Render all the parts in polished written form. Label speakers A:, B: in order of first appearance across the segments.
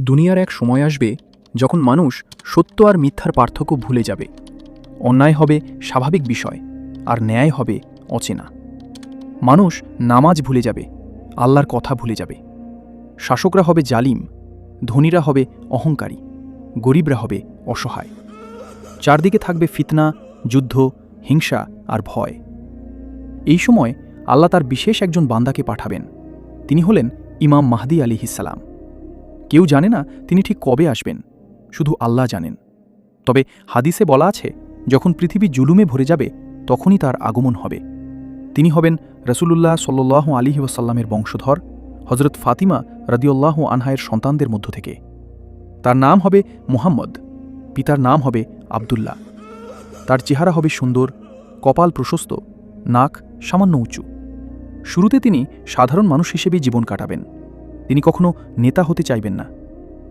A: দুনিয়ার এক সময় আসবে যখন মানুষ সত্য আর মিথ্যার পার্থক্য ভুলে যাবে। অন্যায় হবে স্বাভাবিক বিষয়, আর ন্যায় হবে অচেনা। মানুষ নামাজ ভুলে যাবে, আল্লাহর কথা ভুলে যাবে। শাসকরা হবে জালিম, ধনীরা হবে অহংকারী, গরিবরা হবে অসহায়। চারদিকে থাকবে ফিতনা, যুদ্ধ, হিংসা আর ভয়। এই সময় আল্লাহ তার বিশেষ একজন বান্দাকে পাঠাবেন। তিনি হলেন ইমাম মাহদী আলাইহিসসালাম। কেউ জানে না তিনি ঠিক কবে আসবেন, শুধু আল্লাহ জানেন। তবে হাদিসে বলা আছে, যখন পৃথিবী জুলুমে ভরে যাবে তখনই তার আগমন হবে। তিনি হবেন রাসূলুল্লাহ সাল্লাল্লাহু আলাইহি ওয়াসাল্লামের বংশধর, হযরত ফাতিমা রাদিয়াল্লাহু আনহায়ের সন্তানদের মধ্য থেকে। তার নাম হবে মুহাম্মদ, পিতার নাম হবে আবদুল্লাহ। তার চেহারা হবে সুন্দর, কপাল প্রশস্ত, নাক সামান্য উঁচু। শুরুতে তিনি সাধারণ মানুষ হিসেবেই জীবন কাটাবেন। তিনি কখনো নেতা হতে চাইবেন না,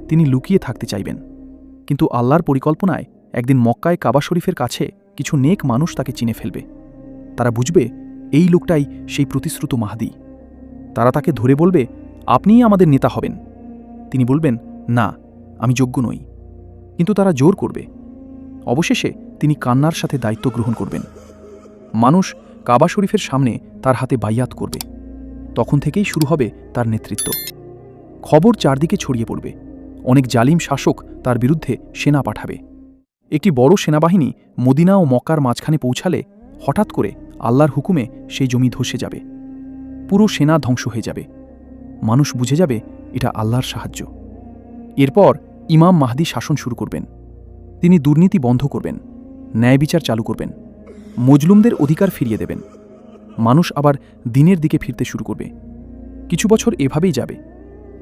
A: তিনি লুকিয়ে থাকতে চাইবেন। কিন্তু আল্লাহর পরিকল্পনায় একদিন মক্কায় কাবা শরীফের কাছে কিছু নেক মানুষ তাকে চিনে ফেলবে। তারা বুঝবে এই লোকটাই সেই প্রতিশ্রুত মাহদী। তারা তাকে ধরে বলবে, আপনিই আমাদের নেতা হবেন। তিনি বলবেন, না, আমি যোগ্য নই। কিন্তু তারা জোর করবে। অবশেষে তিনি কান্নার সাথে দায়িত্ব গ্রহণ করবেন। মানুষ কাবা শরীফের সামনে তার হাতে বাইয়াত করবে। তখন থেকেই শুরু হবে তার নেতৃত্ব। খবর চারদিকে ছড়িয়ে পড়বে। অনেক জালিম শাসক তার বিরুদ্ধে সেনা পাঠাবে। একটি বড় সেনাবাহিনী মদিনা ও মক্কার মাঝখানে পৌঁছালে হঠাৎ করে আল্লাহর হুকুমে সেই জমি ধসে যাবে। পুরো সেনা ধ্বংস হয়ে যাবে। মানুষ বুঝে যাবে এটা আল্লাহর সাহায্য। এরপর ইমাম মাহদী শাসন শুরু করবেন। তিনি দুর্নীতি বন্ধ করবেন, ন্যায় বিচার চালু করবেন, মজলুমদের অধিকার ফিরিয়ে দেবেন। মানুষ আবার দিনের দিকে ফিরতে শুরু করবে। কিছু বছর এভাবেই যাবে।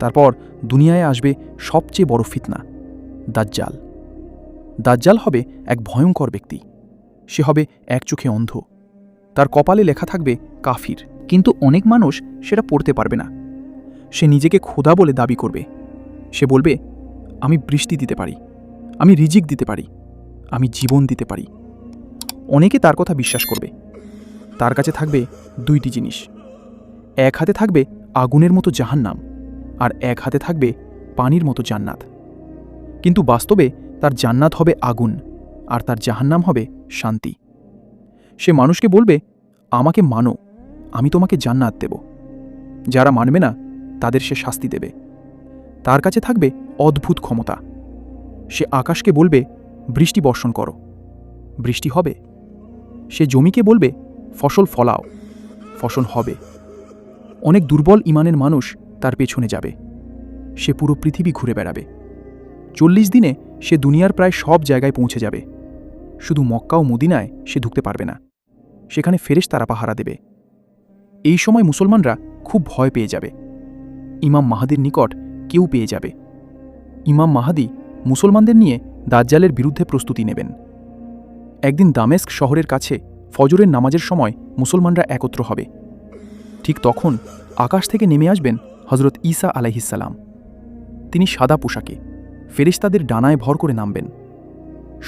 A: তারপর দুনিয়ায় আসবে সবচেয়ে বড় ফিতনা, দাজ্জাল। দাজ্জাল হবে এক ভয়ঙ্কর ব্যক্তি। সে হবে এক চোখে অন্ধ। তার কপালে লেখা থাকবে কাফির, কিন্তু অনেক মানুষ সেটা পড়তে পারবে না। সে নিজেকে খোদা বলে দাবি করবে। সে বলবে, আমি বৃষ্টি দিতে পারি, আমি রিজিক দিতে পারি, আমি জীবন দিতে পারি। অনেকে তার কথা বিশ্বাস করবে। তার কাছে থাকবে দুইটি জিনিস। এক হাতে থাকবে আগুনের মতো জাহান্নাম, আর এক হাতে থাকবে পানির মতো জান্নাত। কিন্তু বাস্তবে তার জান্নাত হবে আগুন, আর তার জাহান্নাম হবে শান্তি। সে মানুষকে বলবে, আমাকে মানো, আমি তোমাকে জান্নাত দেব। যারা মানবে না তাদের সে শাস্তি দেবে। তার কাছে থাকবে অদ্ভুত ক্ষমতা। সে আকাশকে বলবে, বৃষ্টি বর্ষণ করো, বৃষ্টি হবে। সে জমিকে বলবে, ফসল ফলাও, ফসল হবে। অনেক দুর্বল ইমানের মানুষ তার পেছনে যাবে। সে পুরো পৃথিবী ঘুরে বেড়াবে। 40 দিনে সে দুনিয়ার প্রায় সব জায়গায় পৌঁছে যাবে। শুধু মক্কা ও মদিনায় সে ঢুকতে পারবে না। সেখানে ফেরেশতারা পাহারা দেবে। এই সময় মুসলমানরা খুব ভয় পেয়ে যাবে। ইমাম মাহদীর নিকট কেউ পেয়ে যাবে। ইমাম মাহদী মুসলমানদের নিয়ে দাজ্জালের বিরুদ্ধে প্রস্তুতি নেবেন। একদিন দামেস্ক শহরের কাছে ফজরের নামাজের সময় মুসলমানরা একত্র হবে। ঠিক তখন আকাশ থেকে নেমে আসবেন হযরত ঈসা আলাইহিসসালাম। তিনি সাদা পোশাকে ফেরেশতাদের ডানায় ভর করে নামবেন।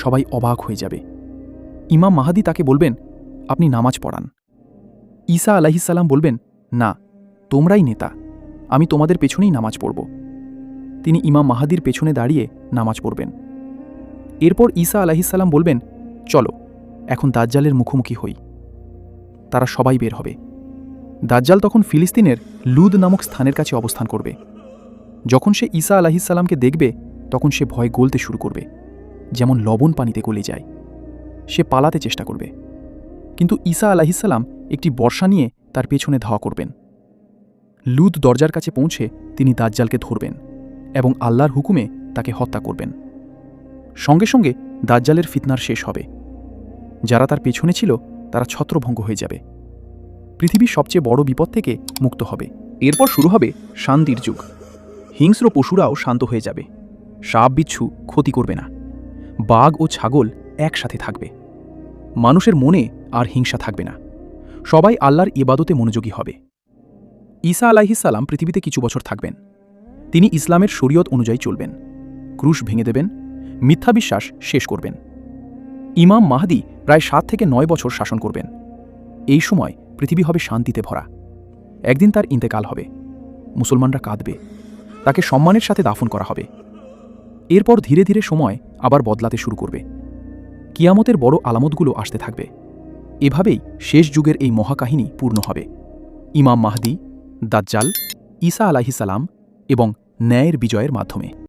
A: সবাই অবাক হয়ে যাবে। ইমাম মাহদী তাকে বলবেন, আপনি নামাজ পড়ান। ঈসা আলাইহিসসালাম বলবেন, না, তোমরাই নেতা, আমি তোমাদের পেছনেই নামাজ পড়ব। তিনি ইমাম মাহদীর পেছনে দাঁড়িয়ে নামাজ পড়বেন। এরপর ঈসা আলাইহিসসালাম বলবেন, চলো এখন দাজ্জালের মুখোমুখি হই। তারা সবাই বের হবে। দাজ্জাল তখন ফিলিস্তিনের লুদ নামক স্থানের কাছে অবস্থান করবে। যখন সে ঈসা আলাইহিসসালামকে দেখবে তখন সে ভয় গলতে শুরু করবে, যেমন লবণ পানিতে গলে যায়। সে পালাতে চেষ্টা করবে, কিন্তু ঈসা আলাইহিসসালাম একটি বর্শা নিয়ে তার পেছনে ধাওয়া করবেন। লুদ দরজার কাছে পৌঁছে তিনি দাজ্জালকে ধরবেন এবং আল্লাহর হুকুমে তাকে হত্যা করবেন। সঙ্গে সঙ্গে দাজ্জালের ফিতনার শেষ হবে। যারা তার পেছনে ছিল তারা ছত্রভঙ্গ হয়ে যাবে। পৃথিবীর সবচেয়ে বড় বিপদ থেকে মুক্ত হবে। এরপর শুরু হবে শান্তির যুগ। হিংস্র পশুরাও শান্ত হয়ে যাবে। সাপ বিচ্ছু ক্ষতি করবে না। বাঘ ও ছাগল একসাথে থাকবে। মানুষের মনে আর হিংসা থাকবে না। সবাই আল্লাহর ইবাদতে মনোযোগী হবে। ঈসা আলাইহিসসালাম পৃথিবীতে কিছু বছর থাকবেন। তিনি ইসলামের শরীয়ত অনুযায়ী চলবেন, ক্রুশ ভেঙে দেবেন, মিথ্যা বিশ্বাস শেষ করবেন। ইমাম মাহদী প্রায় 7 থেকে 9 বছর শাসন করবেন। এই সময় পৃথিবী হবে শান্তিতে ভরা। একদিন তার ইন্তেকাল হবে। মুসলমানরা কাঁদবে। তাকে সম্মানের সাথে দাফন করা হবে। এরপর ধীরে ধীরে সময় আবার বদলাতে শুরু করবে। কিয়ামতের বড় আলামতগুলো আসতে থাকবে। এভাবেই শেষ যুগের এই মহাকাহিনী পূর্ণ হবে। ইমাম মাহদি, দাজ্জাল, ঈসা আলাইহিস সালাম এবং ন্যায়ের বিজয়ের মাধ্যমে।